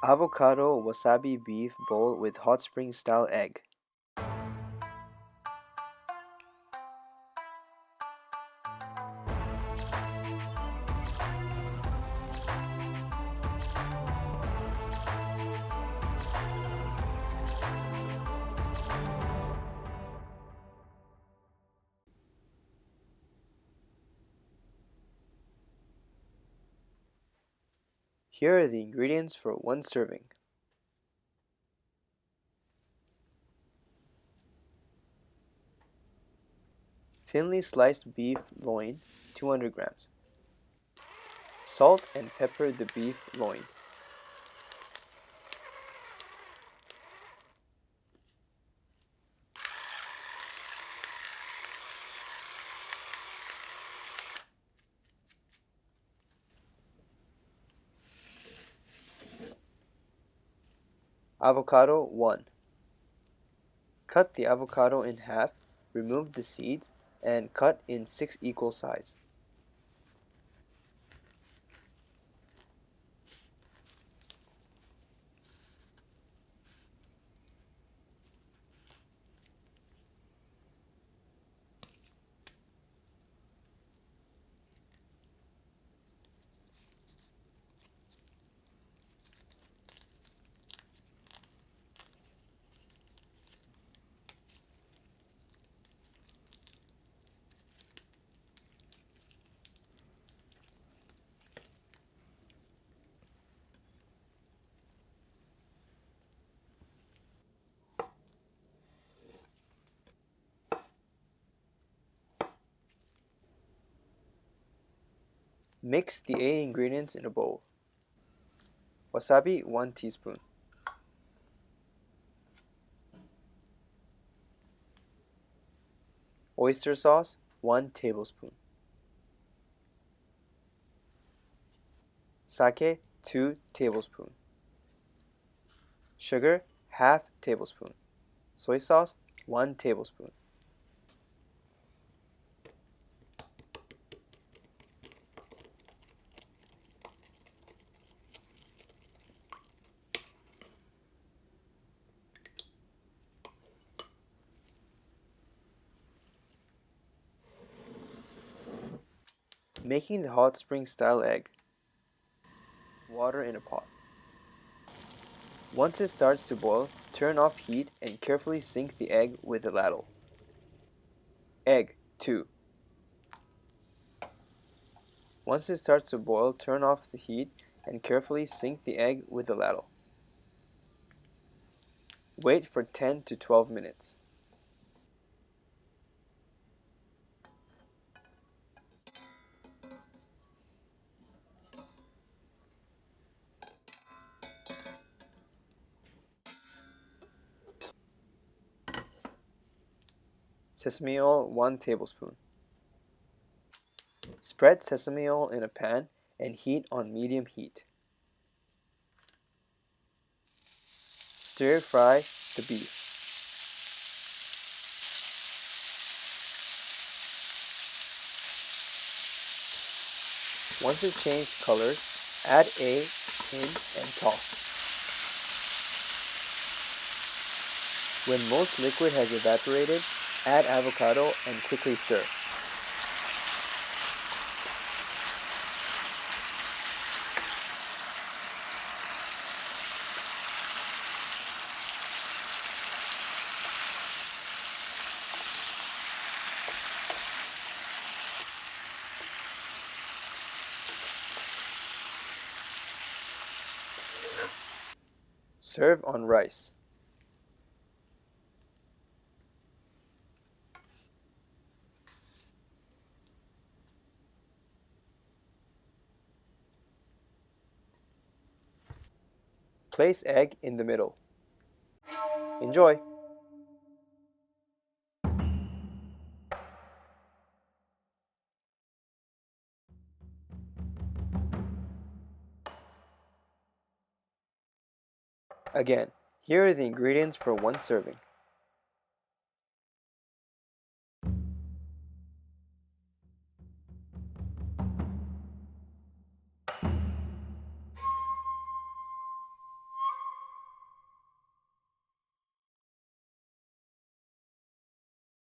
Avocado wasabi beef bowl with hot spring style egg. Here are the ingredients for one serving. Thinly sliced beef loin, 200 grams. Salt and pepper the beef loin. Avocado 1. Cut the avocado in half, remove the seeds, and cut in 6 equal sizes. Mix the 8 ingredients in a bowl. Wasabi 1 teaspoon. Oyster sauce 1 tablespoon. Sake 2 tablespoon. Sugar ½ tablespoon. Soy sauce 1 tablespoon. Making the hot spring style egg. Water in a pot. Once it starts to boil, turn off heat and carefully sink the egg with the ladle. Egg 2. Once it starts to boil, turn off the heat and carefully sink the egg with the ladle. Wait for 10 to 12 minutes. Sesame oil 1 tablespoon. Spread sesame oil in a pan and heat on medium heat. Stir fry the beef. Once it changed color, add egg in and toss. When most liquid has evaporated, add avocado and quickly stir. Serve on rice. Place egg in the middle. Enjoy! Again, here are the ingredients for one serving.